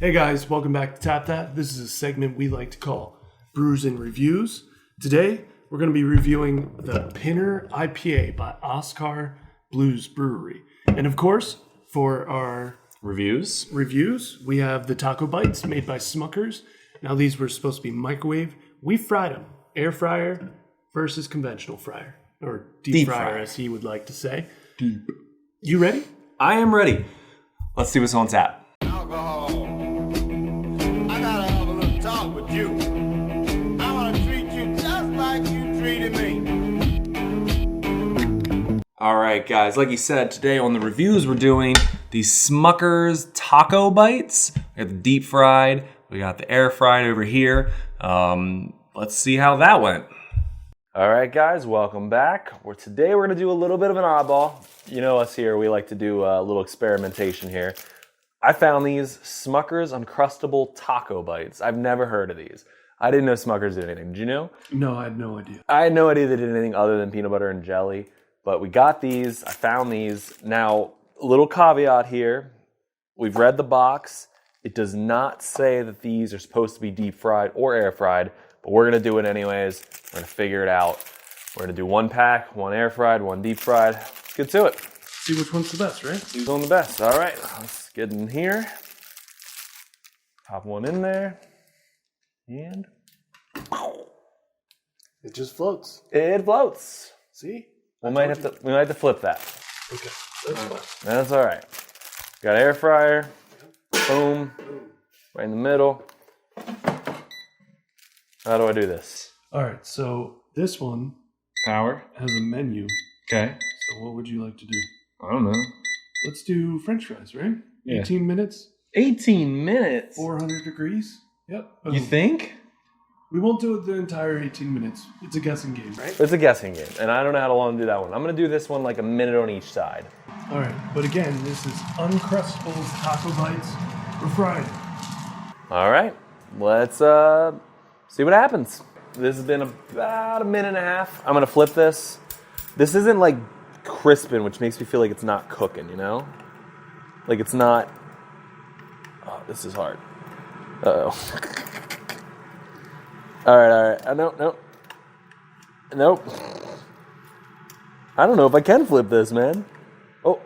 Hey guys, welcome back to Tap That. This is a segment we like to call Brews and Reviews. Today, we're going to be reviewing the Pinner IPA by Oskar Blues Brewery. And of course, for our reviews, we have the Taco Bites made by Smuckers. Now these were supposed to be microwave. We fried them. Air fryer versus conventional fryer. Or deep fryer, as he would like to say. Deep. You ready? I am ready. Let's see what's on tap. Alcohol. I gotta have a little talk with you. I wanna treat you just like you treated me. All right, guys. Like you said, today on the reviews, we're doing the Smuckers Taco Bites. We got the deep fried. We got the air fried over here. Let's see how that went. All right, guys. Welcome back. Today we're gonna do a little bit of an oddball. You know us here. We like to do a little experimentation here. I found these Smuckers Uncrustable Taco Bites. I've never heard of these. I didn't know Smuckers did anything. Did you know? No, I had no idea. I had no idea they did anything other than peanut butter and jelly. But we got these. I found these. Now, a little caveat here. We've read the box. It does not say that these are supposed to be deep fried or air fried. But we're going to do it anyways. We're going to figure it out. We're going to do one pack, one air fried, one deep fried. Let's get to it. See which one's the best, right? Who's on the best? All right, let's get in here. Pop one in there, and It just floats. it floats. See? We might have to flip that. Okay, that's fine. That's all right. Got air fryer. Boom. Right in the middle. How do I do this? All right, so this one Power. has a menu. Okay. So what would you like to do? I don't know. Let's do French fries, right? Yeah. 18 minutes, 18 minutes. 400 degrees. Yep. You think? We won't do it the entire 18 minutes. It's a guessing game, right? It's a guessing game, and I don't know how long to do that one. I'm gonna do this one like a minute on each side. All right, but again, this is Uncrustables Taco Bites. We're fried. All right, let's see what happens. This has been about a minute and a half. I'm gonna flip this. This isn't like crisping, which makes me feel like it's not cooking, you know? Like it's not. Oh, this is hard. Uh-oh. All right. Nope. I don't know if I can flip this, man. Oh.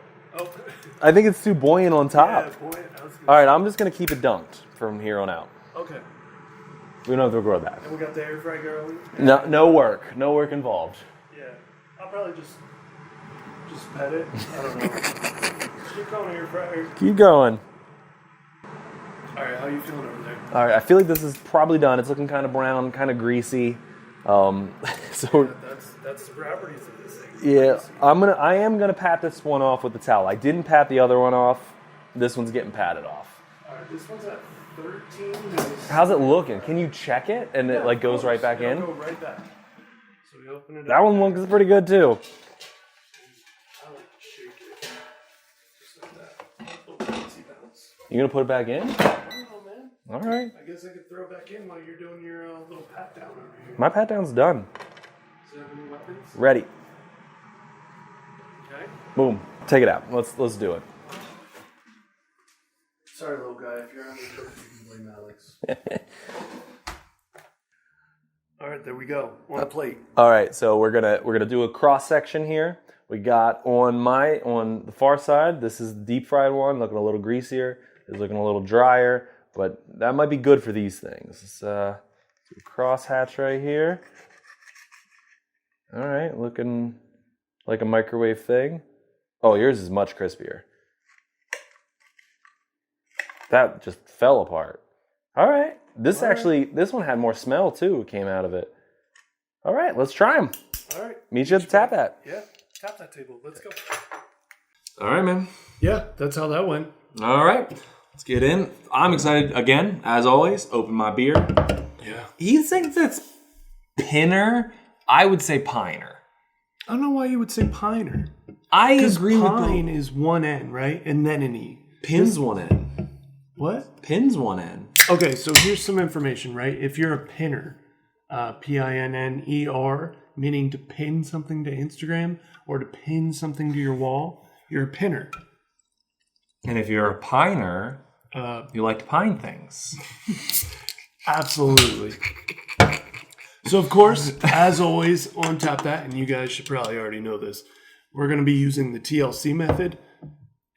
I think it's too buoyant on top. Yeah, boy, All right, I'm just gonna keep it dunked from here on out. Okay. We don't have to grow that. And we got the air fry going. No work involved. Yeah. I'll probably just pet it. I don't know. Keep going, air fryer. Keep going. All right, how you feeling over there? All right, I feel like this is probably done. It's looking kind of brown, kind of greasy. So That's the properties of this thing. yeah, I am gonna pat this one off with the towel. I didn't pat the other one off. This one's getting patted off. All right, this one's at 13 minutes. How's it looking? Can you check it and it like goes right back in? It'll go right back. So we open it up. That one looks pretty good too. I like to shake it. Just like that. Oh, easy bounce. You gonna put it back in? I don't know, man. All right. I guess I could throw it back in while you're doing your little pat down over here. My pat down's done. Does it have any weapons? Ready. Okay. Boom. Take it out. Let's do it. Sorry, little guy. If you're on the trip, you can blame Alex. All right, there we go. On a plate. All right, so we're gonna do a cross section here. We got on the far side. This is the deep fried one, looking a little greasier. It's looking a little drier, but that might be good for these things. It's a cross hatch right here. All right, looking like a microwave thing. Oh, yours is much crispier. That just fell apart. All right. This one had more smell too. Came out of it. All right, let's try them. All right. Meet you at the Tap That. Yeah, tap that table. Let's go. All right, man. Yeah, that's how that went. All right, let's get in. I'm excited again, as always. Open my beer. Yeah. He thinks it's Pinner. I would say Piner. I don't know why you would say Piner. I Because agree with pine is one N, right? And then an E. Pin's one N. What? Pin's one N. Okay, so here's some information, right? If you're a pinner, Pinner, meaning to pin something to Instagram or to pin something to your wall, you're a pinner. And if you're a Piner, You like to pine things. Absolutely. So, of course, as always on Tap That, and you guys should probably already know this, we're going to be using the TLC method,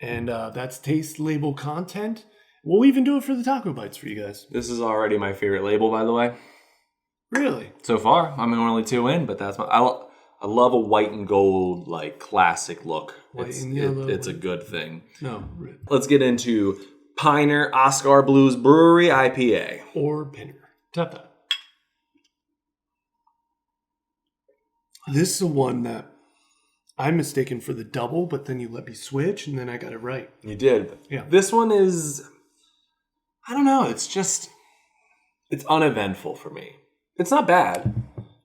and that's taste label content. We'll even do it for the taco bites for you guys. This is already my favorite label, by the way. Really? So far, I'm only 2 in, but that's I love a white and gold, like, classic look. It's a good thing. No. Let's get into Pinner Oskar Blues Brewery IPA. Or Pinner. Tap That. This is the one that I'm mistaken for the double, but then you let me switch, and then I got it right. You did. Yeah. This one is, I don't know, it's uneventful for me. It's not bad.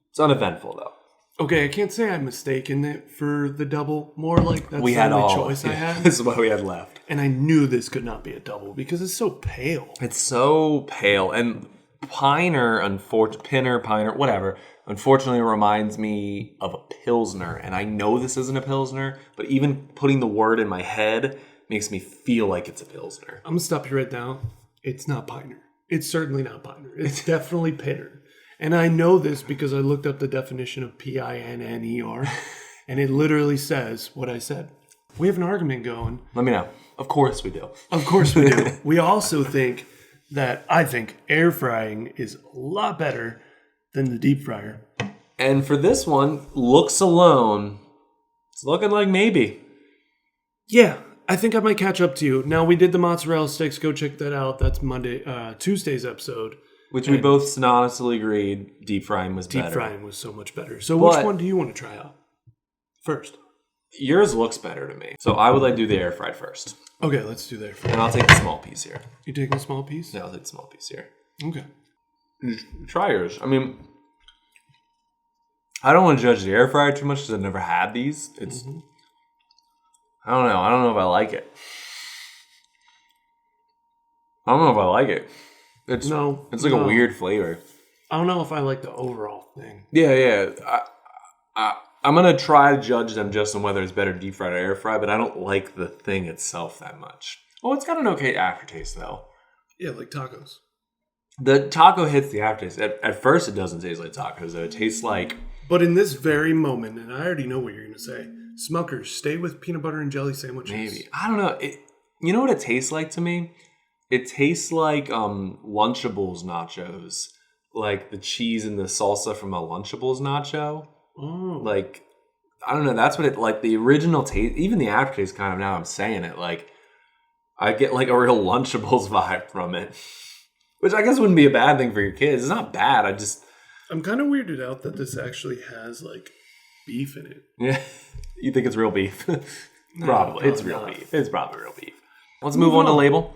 It's uneventful, though. Okay, I can't say I'm mistaken it for the double. More like that's We the had only all. choice I had. This is what we had left. And I knew this could not be a double because it's so pale. It's so pale. And Pinner, whatever, unfortunately reminds me of a Pilsner. And I know this isn't a Pilsner, but even putting the word in my head makes me feel like it's a Pilsner. I'm going to stop you right now. It's not Pinner. It's certainly not Pinner. It's definitely Pinner. And I know this because I looked up the definition of PINNER, and it literally says what I said. We have an argument going. Let me know. Of course we do. Of course we do. We also think that air frying is a lot better than the deep fryer. And for this one, looks alone, it's looking like maybe. Yeah, I think I might catch up to you. Now, we did the mozzarella sticks. Go check that out. That's Tuesday's episode. Which we both synonymously agreed deep frying was better. Deep frying was so much better. So which one do you want to try out first? Yours looks better to me. So I would like to do the air fried first. Okay, let's do that first. And I'll take the small piece here. You taking a small piece? Yeah, I'll take the small piece here. Okay. Try yours. I mean, I don't want to judge the air fryer too much because I've never had these. It's, I don't know. I don't know if I like it. It's like a weird flavor. I don't know if I like the overall thing. Yeah. I'm going to try to judge them just on whether it's better deep fried or air fried, but I don't like the thing itself that much. Oh, it's got an okay aftertaste, though. Yeah, like tacos. The taco hits the aftertaste. At first, it doesn't taste like tacos, though. It tastes like... But in this very moment, and I already know what you're going to say, Smuckers, stay with peanut butter and jelly sandwiches. Maybe. I don't know. You know what it tastes like to me? It tastes like Lunchables nachos. Like the cheese and the salsa from a Lunchables nacho. Oh. Like, I don't know. That's what it, like the original taste, even the aftertaste kind of, now I'm saying it, like, I get like a real Lunchables vibe from it. Which I guess wouldn't be a bad thing for your kids. It's not bad. I'm kind of weirded out that this actually has like beef in it. Yeah. You think it's real beef? No, probably. It's real not. beef. It's probably real beef. Let's move on to label.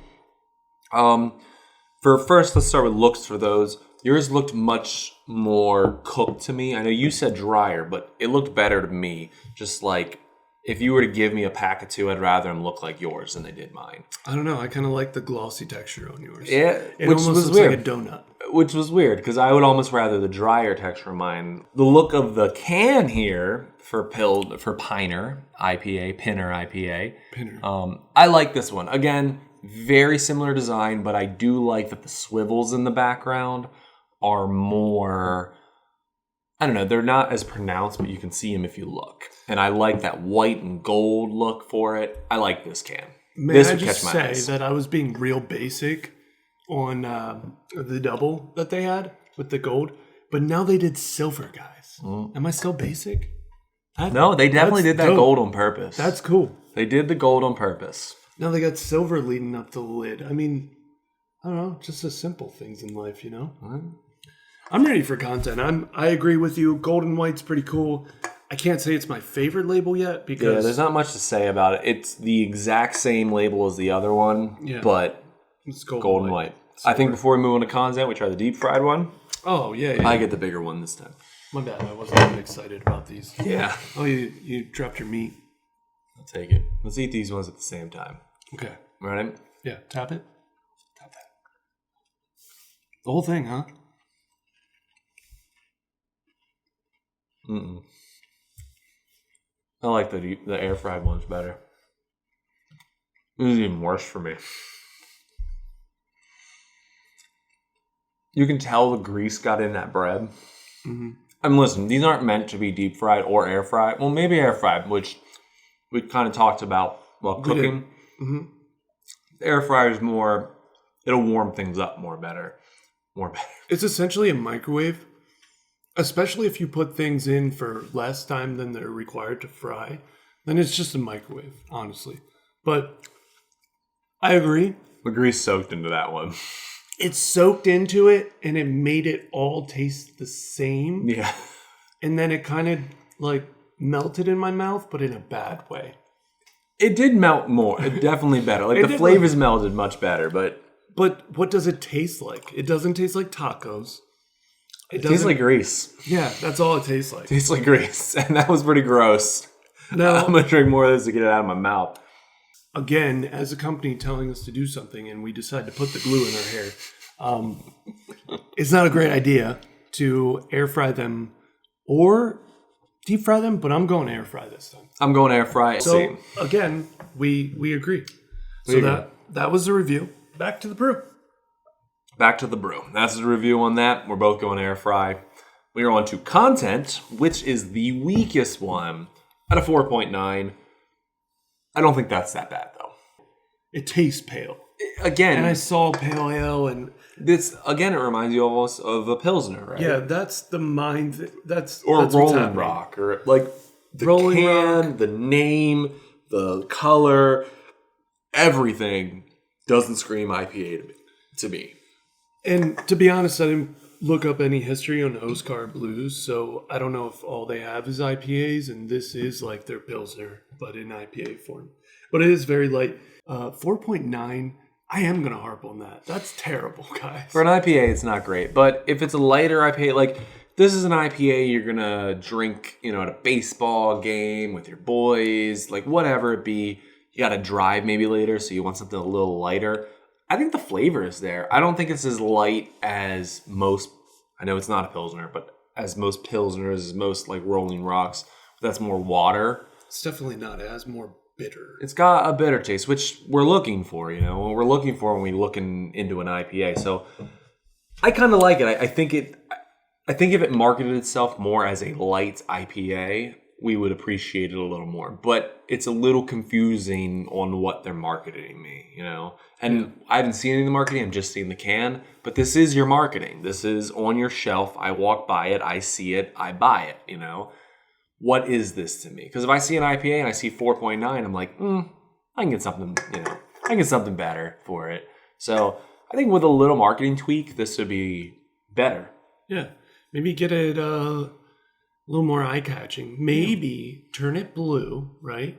Let's start with looks for those. Yours looked much more cooked to me. I know you said drier, but it looked better to me. Just like, if you were to give me a pack of two, I'd rather them look like yours than they did mine. I don't know. I kind of like the glossy texture on yours. Yeah, It which almost was looks weird. like a donut. Which was weird, because I would almost rather the drier texture of mine. The look of the can here for Pinner IPA, Pinner IPA. Pinner. I like this one. Again, very similar design, but I do like that the swivels in the background are more, I don't know, they're not as pronounced, but you can see them if you look. And I like that white and gold look for it. I like this can. May I would just catch my say eyes. that I was being real basic on the double that they had with the gold, but now they did silver, guys. Am I still basic? No, they definitely did that dope. gold on purpose. That's cool. They did the gold on purpose. Now they got silver leading up the lid. I mean, I don't know, just the simple things in life, you know? I'm ready for content. I agree with you. Gold and white's pretty cool. I can't say it's my favorite label yet because... Yeah, there's not much to say about it. It's the exact same label as the other one, but it's gold and white. I think before we move on to content, we try the deep fried one. Oh, yeah. I get the bigger one this time. My bad. I wasn't even excited about these. Yeah. Oh, you dropped your meat. I'll take it. Let's eat these ones at the same time. Okay. Ready? Yeah. Tap it. Tap that. The whole thing, huh? I like the air fried ones better. This is even worse for me. You can tell the grease got in that bread. Mm-hmm. And listen, these aren't meant to be deep fried or air fried. Well, maybe air fried, which we kind of talked about while cooking. Mm-hmm. The air fryer is more, it'll warm things up more better. It's essentially a microwave, especially if you put things in for less time than they're required to fry. Then it's just a microwave, honestly. But I agree. The grease soaked into that one. It soaked into it, and it made it all taste the same. Yeah. And then it kind of like melted in my mouth, but in a bad way. It did melt more. It definitely better. Like the flavors melted much better, but what does it taste like? It doesn't taste like tacos. It tastes like grease. Yeah, that's all it tastes like. It tastes like grease, and that was pretty gross. No, I'm gonna drink more of this to get it out of my mouth. Again, as a company telling us to do something, and we decide to put the glue in our hair, it's not a great idea to air fry them or deep fry them. But I'm going to air fry this time. I'm going air fry. So again, we agree. That was the review. Back to the brew. Back to the brew. That's the review on that. We're both going air fry. We are on to content, which is the weakest one at a 4.9. I don't think that's that bad though. It tastes pale. Again, and I saw pale ale, and this again. It reminds you almost of a pilsner, right? Yeah, that's the mind. That's Rolling Rock, or like the Rolling can, Rock. The name, the color, everything doesn't scream IPA to me. And to be honest, I didn't look up any history on Oskar Blues, so I don't know if all they have is IPAs, and this is like their Pilsner, but in IPA form. But it is very light. 4.9, I am going to harp on that. That's terrible, guys. For an IPA, it's not great. But if it's a lighter IPA, like this is an IPA you're going to drink, at a baseball game with your boys, like whatever it be. You got to drive maybe later, so you want something a little lighter. I think the flavor is there. I don't think it's as light as most, I know it's not a Pilsner, but as most Pilsners, as most like Rolling Rocks, that's more water. It's definitely not as more bitter. It's got a bitter taste, which we're looking for, what we're looking for when we look into an IPA. So I kind of like it. I think if it marketed itself more as a light IPA, we would appreciate it a little more. But it's a little confusing on what they're marketing me, And I haven't seen any of the marketing. I'm just seeing the can. But this is your marketing. This is on your shelf. I walk by it. I see it. I buy it, What is this to me? Because if I see an IPA and I see 4.9, I'm like, I can get something, I can get something better for it. So I think with a little marketing tweak, this would be better. Yeah. Maybe get it a little more eye-catching. Maybe turn it blue, right?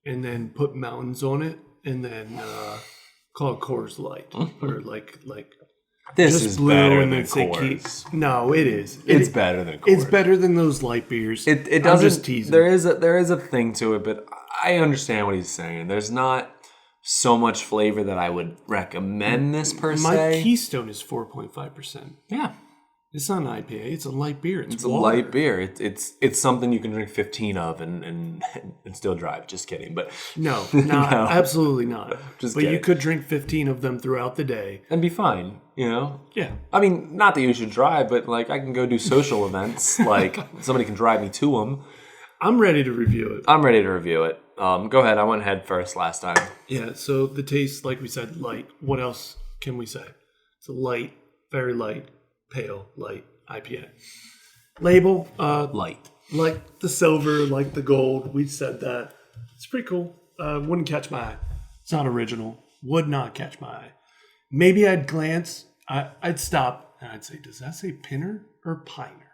And then put mountains on it, and then call it Coors Light, or like this just is blue better and than then say Coors. No, it is. It's better than Coors. It's better than those light beers. It doesn't. I'm just teasing. There is a thing to it, but I understand what he's saying. There's not so much flavor that I would recommend this per se. My Keystone is 4.5%. Yeah. It's not an IPA. It's a light beer. It's a light beer. It's something you can drink 15 of and still drive. Just kidding. But no, absolutely not. Just but kidding. You could drink 15 of them throughout the day and be fine. Yeah. I mean, not that you should drive, but like I can go do social events. Like somebody can drive me to them. I'm ready to review it. Go ahead. I went head first last time. Yeah. So the taste, like we said, light. What else can we say? It's a light, very light. Pale, light IPA. Label, light. Like the silver, like the gold. We said that. It's pretty cool. Wouldn't catch my eye. It's not original. Would not catch my eye. Maybe I'd glance. I'd stop and I'd say, does that say Pinner or Piner?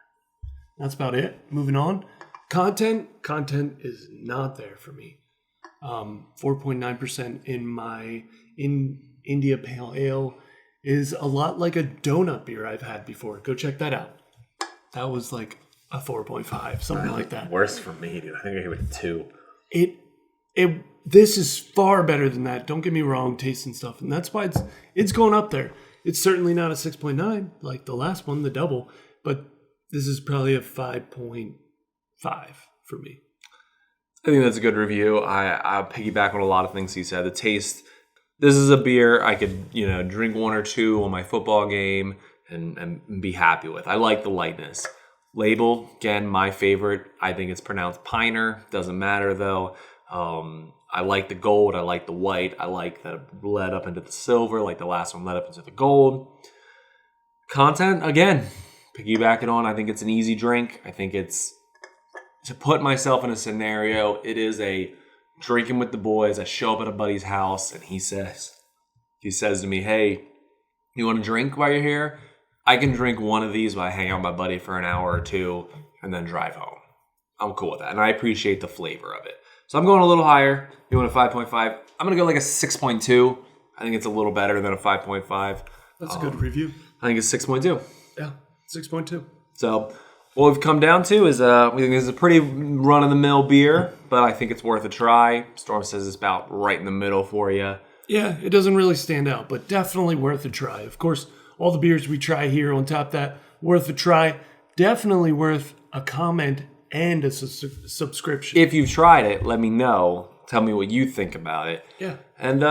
That's about it. Moving on. Content is not there for me. 4.9% in my India Pale Ale is a lot like a donut beer I've had before. Go check that out. That was like a 4.5, something like that. Worse for me, dude. I think I gave it a 2. This is far better than that. Don't get me wrong, taste and stuff. And that's why it's going up there. It's certainly not a 6.9 like the last one, the double. But this is probably a 5.5 for me. I think that's a good review. I'll piggyback on a lot of things he said. The taste... This is a beer I could, drink one or two on my football game and be happy with. I like the lightness. Label, again, my favorite. I think it's pronounced Piner. Doesn't matter though. I like the gold. I like the white. I like that it led up into the silver, like the last one led up into the gold. Content, again, piggyback it on. I think it's an easy drink. I think it's, to put myself in a scenario, it is a drinking with the boys. I show up at a buddy's house and he says to me, hey, you want to drink while you're here? I can drink one of these while I hang out with my buddy for an hour or two and then drive home. I'm cool with that. And I appreciate the flavor of it. So I'm going a little higher. You want a 5.5? I'm going to go like a 6.2. I think it's a little better than a 5.5. That's a good review. I think it's 6.2. Yeah, 6.2. So what we've come down to is we think this is a pretty run-of-the-mill beer, but I think it's worth a try. Storm says it's about right in the middle for you. Yeah, it doesn't really stand out, but definitely worth a try. Of course, all the beers we try here on top of that, worth a try. Definitely worth a comment and a subscription. If you've tried it, let me know. Tell me what you think about it. Yeah. And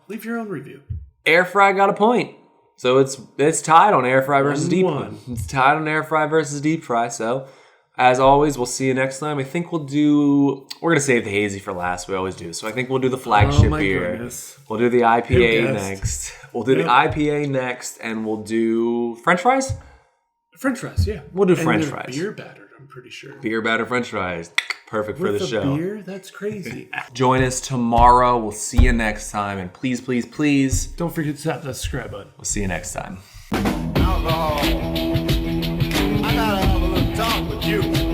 leave your own review. Air fry got a point. So it's tied on air fry versus deep fry. It's tied on air fry versus deep fry. So as always, we'll see you next time. I think we're going to save the hazy for last. We always do. So I think we'll do the flagship beer. Goodness. We'll do the IPA next. We'll do the IPA next, and we'll do French fries? French fries, yeah. We'll do and French they're fries. beer battered, I'm pretty sure. Beer batter French fries. Perfect for With the show. Beer? That's crazy. Join us tomorrow. We'll see you next time. And please, please, please, Don't forget to tap that subscribe button. we'll see you next time. Alcohol. I gotta have a little talk with you.